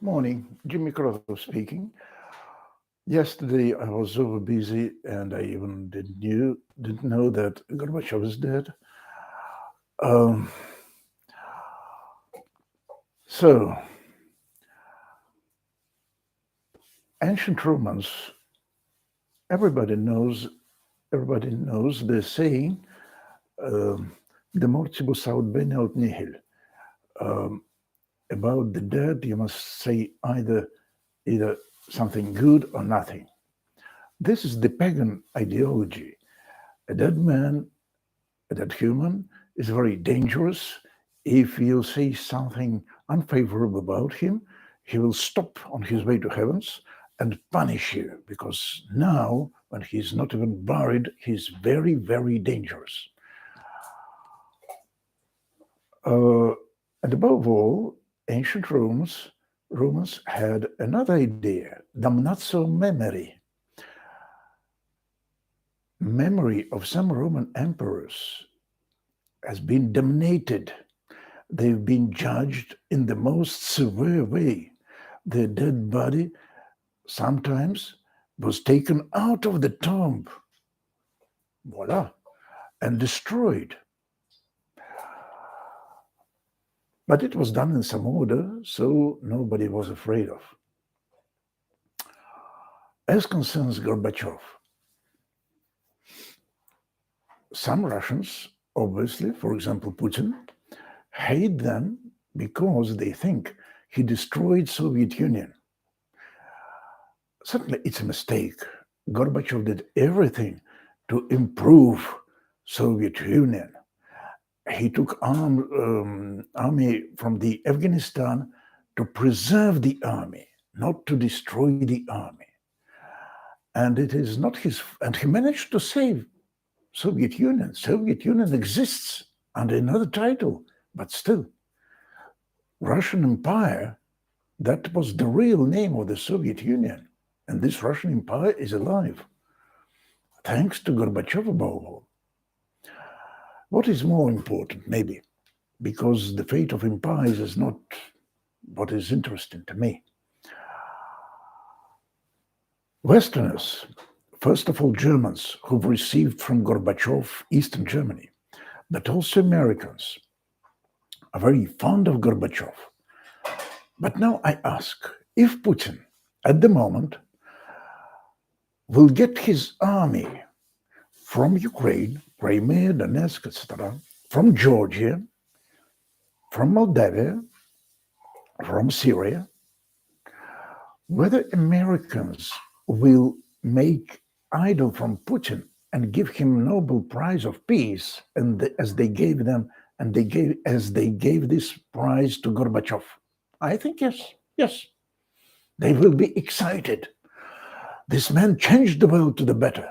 Morning, Jimmy Crotto speaking. Yesterday I was over busy and I even didn't know that Gorbachev is dead. Um, so ancient Romans, everybody knows. Everybody knows the saying, um, "De mortibus aut bene aut nihil." Um, about the dead, you must say either something good or nothing. This is the pagan ideology. A dead man, a dead human, is very dangerous. If you say something unfavorable about him, he will stop on his way to heavens and punish you because now, when he's not even buried, he's very, very dangerous. Uh, and above all, ancient Romans had another idea, damnatio memori, memory of some Roman emperors has been damnated. They've been judged in the most severe way. Their dead body sometimes was taken out of the tomb, voila, and destroyed. But it was done in some order, so nobody was afraid of. As concerns Gorbachev, some Russians, obviously, for example, Putin, hate them because they think he destroyed Soviet Union. Certainly, it's a mistake. Gorbachev did everything to improve Soviet Union. He took army from the Afghanistan to preserve the army, not to destroy the army. And it is not his, and he managed to save Soviet Union. Soviet Union exists under another title, but still, Russian Empire, that was the real name of the Soviet Union. And this Russian Empire is alive, thanks to Gorbachev above all. What is more important, maybe, because the fate of empires is not what is interesting to me. Westerners, first of all Germans, who've received from Gorbachev Eastern Germany, but also Americans, are very fond of Gorbachev. But now I ask, if Putin, at the moment, will get his army from Ukraine, Crimea, Donetsk, etc., from Georgia, from Moldavia, from Syria, whether Americans will make idol from Putin and give him Nobel Prize of Peace, as they gave them, and as they gave this prize to Gorbachev. I think yes, they will be excited. This man changed the world to the better.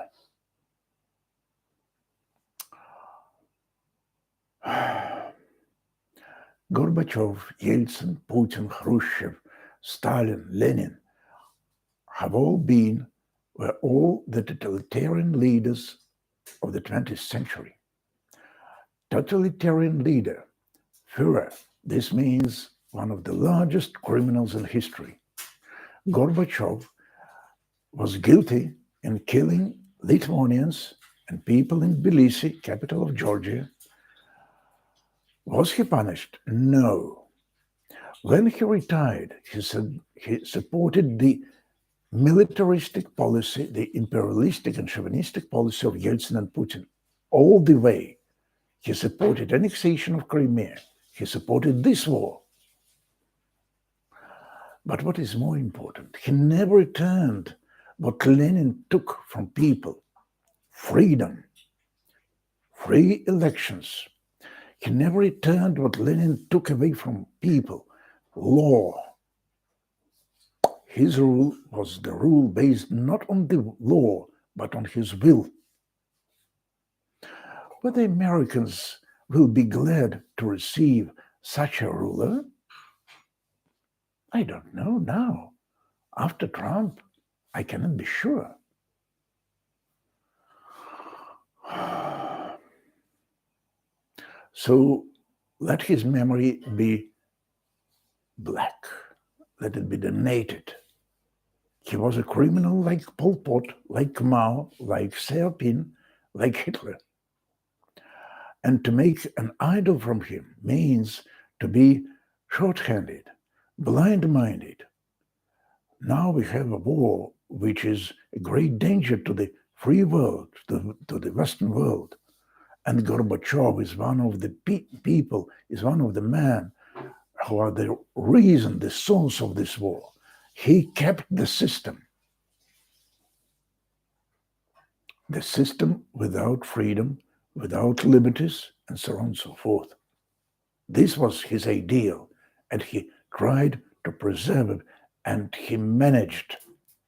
Gorbachev, Yeltsin, Putin, Khrushchev, Stalin, Lenin were all the totalitarian leaders of the 20th century. Totalitarian leader, Führer, this means one of the largest criminals in history. Gorbachev was guilty in killing Lithuanians and people in Tbilisi, capital of Georgia. Was he punished? No. When he retired, he supported the militaristic policy, the imperialistic and chauvinistic policy of Yeltsin and Putin all the way. He supported annexation of Crimea. He supported this war. But what is more important, he never returned what Lenin took from people: freedom, free elections. He never returned what Lenin took away from people: law. His rule was the rule based not on the law, but on his will. Whether Americans will be glad to receive such a ruler, I don't know now. After Trump, I cannot be sure. So let his memory be black. let it be donated. He was a criminal like Pol Pot, like Mao, like Xiaoping, like Hitler. And to make an idol from him means to be short-handed, blind-minded. Now we have a war which is a great danger to the free world, to the Western world. And Gorbachev is one of the people, is one of the men who are the reason, the source of this war. He kept the system without freedom, without liberties, and so on and so forth. This was his ideal, and he tried to preserve it, and he managed.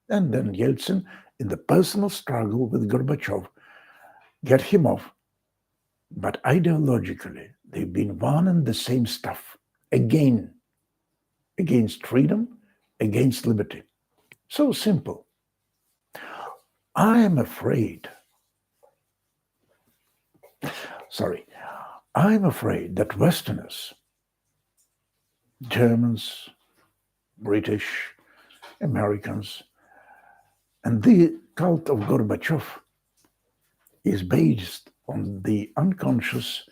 And then Yeltsin, in the personal struggle with Gorbachev, get him off. But ideologically, they've been one and the same stuff. Again, against freedom, against liberty. So simple. I am afraid that Westerners, Germans, British, Americans, and the cult of Gorbachev is based on the unconscious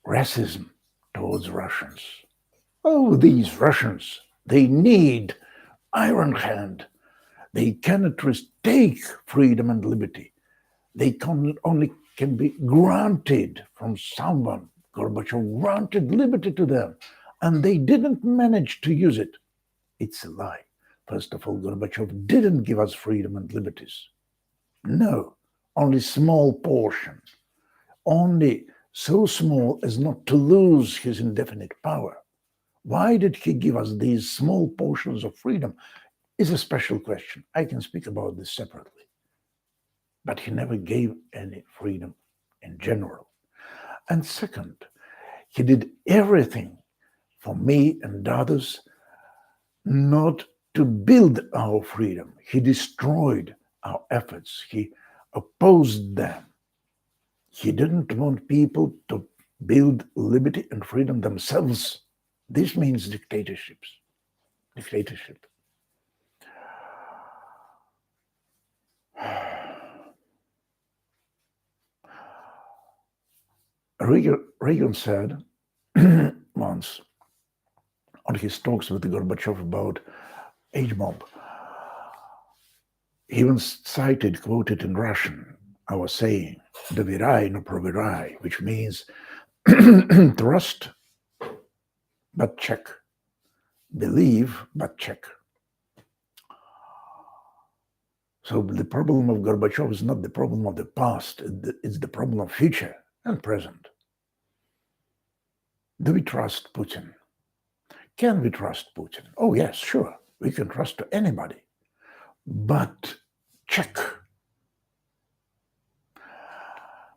racism towards Russians. Oh, these Russians, they need iron hand. They cannot take freedom and liberty. They only can be granted from someone. Gorbachev granted liberty to them, and they didn't manage to use it. It's a lie. First of all, Gorbachev didn't give us freedom and liberties. No, only small portion. Only so small as not to lose his indefinite power. Why did he give us these small portions of freedom is a special question. I can speak about this separately. But he never gave any freedom in general. And second, he did everything for me and others not to build our freedom. He destroyed our efforts. He opposed them. He didn't want people to build liberty and freedom themselves. This means dictatorship. Reagan said once on his talks with Gorbachev about age mob, he even cited, quoted in Russian, our saying, "Доверяй, но проверяй," which means trust, but check. Believe, but check. So the problem of Gorbachev is not the problem of the past, it's the problem of future and present. Do we trust Putin? Can we trust Putin? Oh yes, sure, we can trust to anybody. But check.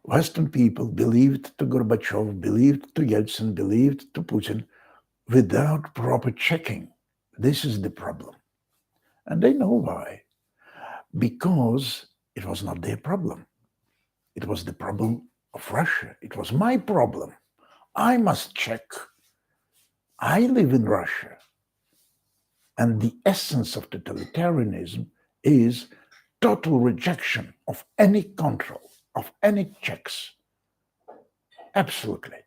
Western people believed to Gorbachev, believed to Yeltsin, believed to Putin without proper checking. This is the problem. And they know why. Because it was not their problem. It was the problem of Russia. It was my problem. I must check. I live in Russia. And the essence of totalitarianism is total rejection of any control, of any checks. Absolutely.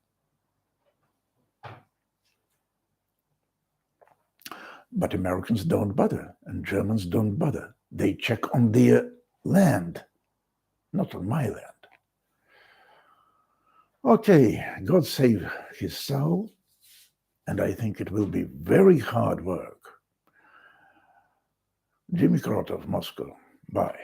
But Americans don't bother, and Germans don't bother. They check on their land, not on my land. Okay, God save his soul, and I think it will be very hard work. Jimmy Krotov, Moscow. Bye.